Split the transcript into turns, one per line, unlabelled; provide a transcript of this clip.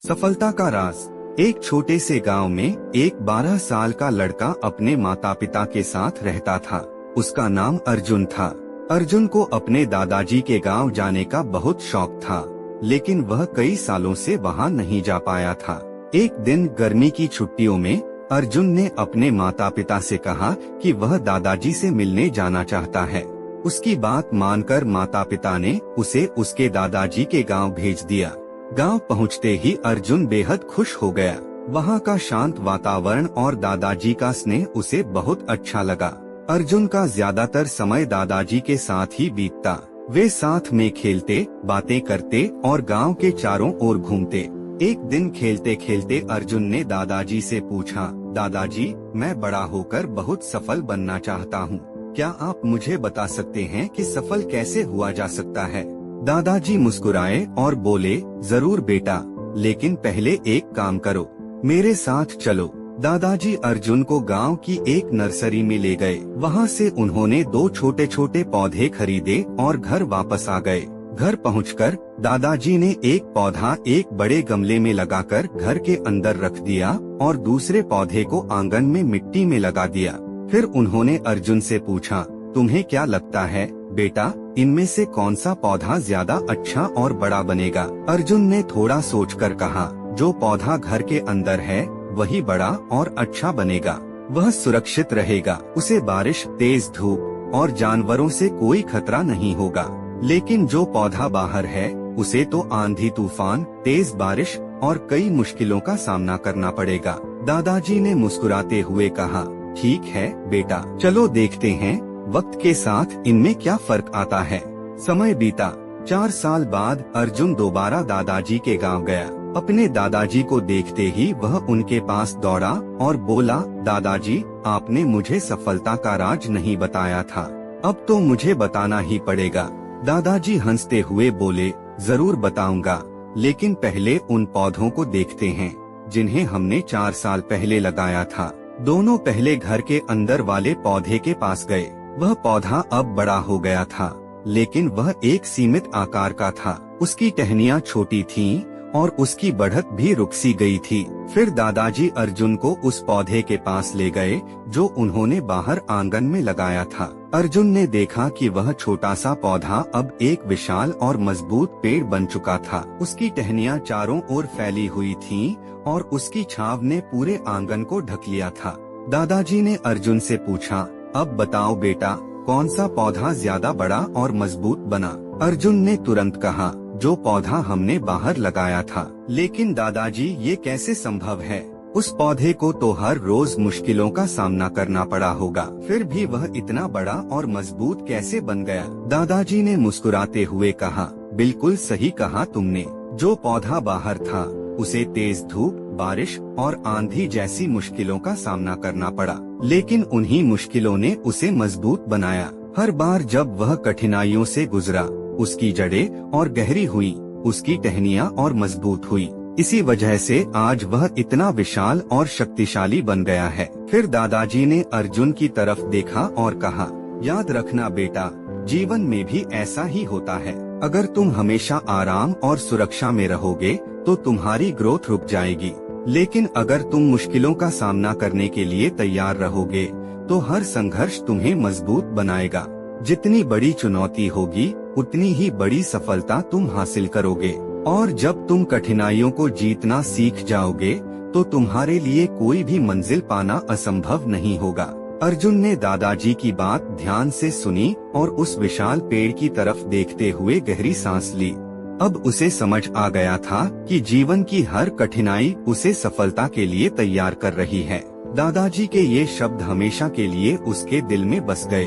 सफलता का राज। एक छोटे से गांव में एक 12 साल का लड़का अपने माता पिता के साथ रहता था। उसका नाम अर्जुन था। अर्जुन को अपने दादाजी के गांव जाने का बहुत शौक था, लेकिन वह कई सालों से वहां नहीं जा पाया था। एक दिन गर्मी की छुट्टियों में अर्जुन ने अपने माता पिता से कहा कि वह दादाजी से मिलने जाना चाहता है। उसकी बात मानकर माता पिता ने उसे उसके दादाजी के गांव भेज दिया। गांव पहुंचते ही अर्जुन बेहद खुश हो गया। वहां का शांत वातावरण और दादाजी का स्नेह उसे बहुत अच्छा लगा। अर्जुन का ज्यादातर समय दादाजी के साथ ही बीतता। वे साथ में खेलते, बातें करते और गांव के चारों ओर घूमते। एक दिन खेलते खेलते अर्जुन ने दादाजी से पूछा, दादाजी, मैं बड़ा होकर बहुत सफल बनना चाहता हूँ। क्या आप मुझे बता सकते हैं कि सफल कैसे हुआ जा सकता है? दादाजी मुस्कुराए और बोले, जरूर बेटा, लेकिन पहले एक काम करो, मेरे साथ चलो। दादाजी अर्जुन को गांव की एक नर्सरी में ले गए। वहां से उन्होंने 2 छोटे छोटे पौधे खरीदे और घर वापस आ गए। घर पहुंचकर दादाजी ने एक पौधा एक बड़े गमले में लगाकर घर के अंदर रख दिया और दूसरे पौधे को आंगन में मिट्टी में लगा दिया। फिर उन्होंने अर्जुन से पूछा, तुम्हें क्या लगता है बेटा, इनमें से कौन सा पौधा ज्यादा अच्छा और बड़ा बनेगा? अर्जुन ने थोड़ा सोचकर कहा, जो पौधा घर के अंदर है वही बड़ा और अच्छा बनेगा। वह सुरक्षित रहेगा, उसे बारिश, तेज धूप और जानवरों से कोई खतरा नहीं होगा। लेकिन जो पौधा बाहर है उसे तो आंधी तूफान, तेज बारिश और कई मुश्किलों का सामना करना पड़ेगा। दादाजी ने मुस्कुराते हुए कहा, ठीक है बेटा, चलो देखते हैं वक्त के साथ इनमें क्या फर्क आता है। समय बीता। 4 साल बाद अर्जुन दोबारा दादाजी के गांव गया। अपने दादाजी को देखते ही वह उनके पास दौड़ा और बोला, दादाजी, आपने मुझे सफलता का राज नहीं बताया था, अब तो मुझे बताना ही पड़ेगा। दादाजी हंसते हुए बोले, जरूर बताऊंगा, लेकिन पहले उन पौधों को देखते हैं जिन्हें हमने 4 साल पहले लगाया था। दोनों पहले घर के अंदर वाले पौधे के पास गए। वह पौधा अब बड़ा हो गया था, लेकिन वह एक सीमित आकार का था। उसकी टहनियाँ छोटी थीं और उसकी बढ़त भी रुक सी गई थी। फिर दादाजी अर्जुन को उस पौधे के पास ले गए जो उन्होंने बाहर आंगन में लगाया था। अर्जुन ने देखा कि वह छोटा सा पौधा अब एक विशाल और मजबूत पेड़ बन चुका था। उसकी टहनियाँ चारों ओर फैली हुई थीं और उसकी छांव ने पूरे आंगन को ढक लिया था। दादाजी ने अर्जुन से पूछा, अब बताओ बेटा, कौन सा पौधा ज्यादा बड़ा और मजबूत बना? अर्जुन ने तुरंत कहा, जो पौधा हमने बाहर लगाया था। लेकिन दादाजी, ये कैसे संभव है? उस पौधे को तो हर रोज मुश्किलों का सामना करना पड़ा होगा, फिर भी वह इतना बड़ा और मजबूत कैसे बन गया? दादाजी ने मुस्कुराते हुए कहा, बिल्कुल सही कहा तुमने। जो पौधा बाहर था उसे तेज धूप, बारिश और आंधी जैसी मुश्किलों का सामना करना पड़ा, लेकिन उन्हीं मुश्किलों ने उसे मजबूत बनाया। हर बार जब वह कठिनाइयों से गुजरा, उसकी जड़ें और गहरी हुई, उसकी टहनियाँ और मजबूत हुई। इसी वजह से आज वह इतना विशाल और शक्तिशाली बन गया है। फिर दादाजी ने अर्जुन की तरफ देखा और कहा, याद रखना बेटा, जीवन में भी ऐसा ही होता है। अगर तुम हमेशा आराम और सुरक्षा में रहोगे तो तुम्हारी ग्रोथ रुक जाएगी, लेकिन अगर तुम मुश्किलों का सामना करने के लिए तैयार रहोगे तो हर संघर्ष तुम्हें मजबूत बनाएगा। जितनी बड़ी चुनौती होगी उतनी ही बड़ी सफलता तुम हासिल करोगे, और जब तुम कठिनाइयों को जीतना सीख जाओगे तो तुम्हारे लिए कोई भी मंजिल पाना असंभव नहीं होगा। अर्जुन ने दादाजी की बात ध्यान से सुनी और उस विशाल पेड़ की तरफ देखते हुए गहरी सांस ली। अब उसे समझ आ गया था कि जीवन की हर कठिनाई उसे सफलता के लिए तैयार कर रही है। दादाजी के ये शब्द हमेशा के लिए उसके दिल में बस गए।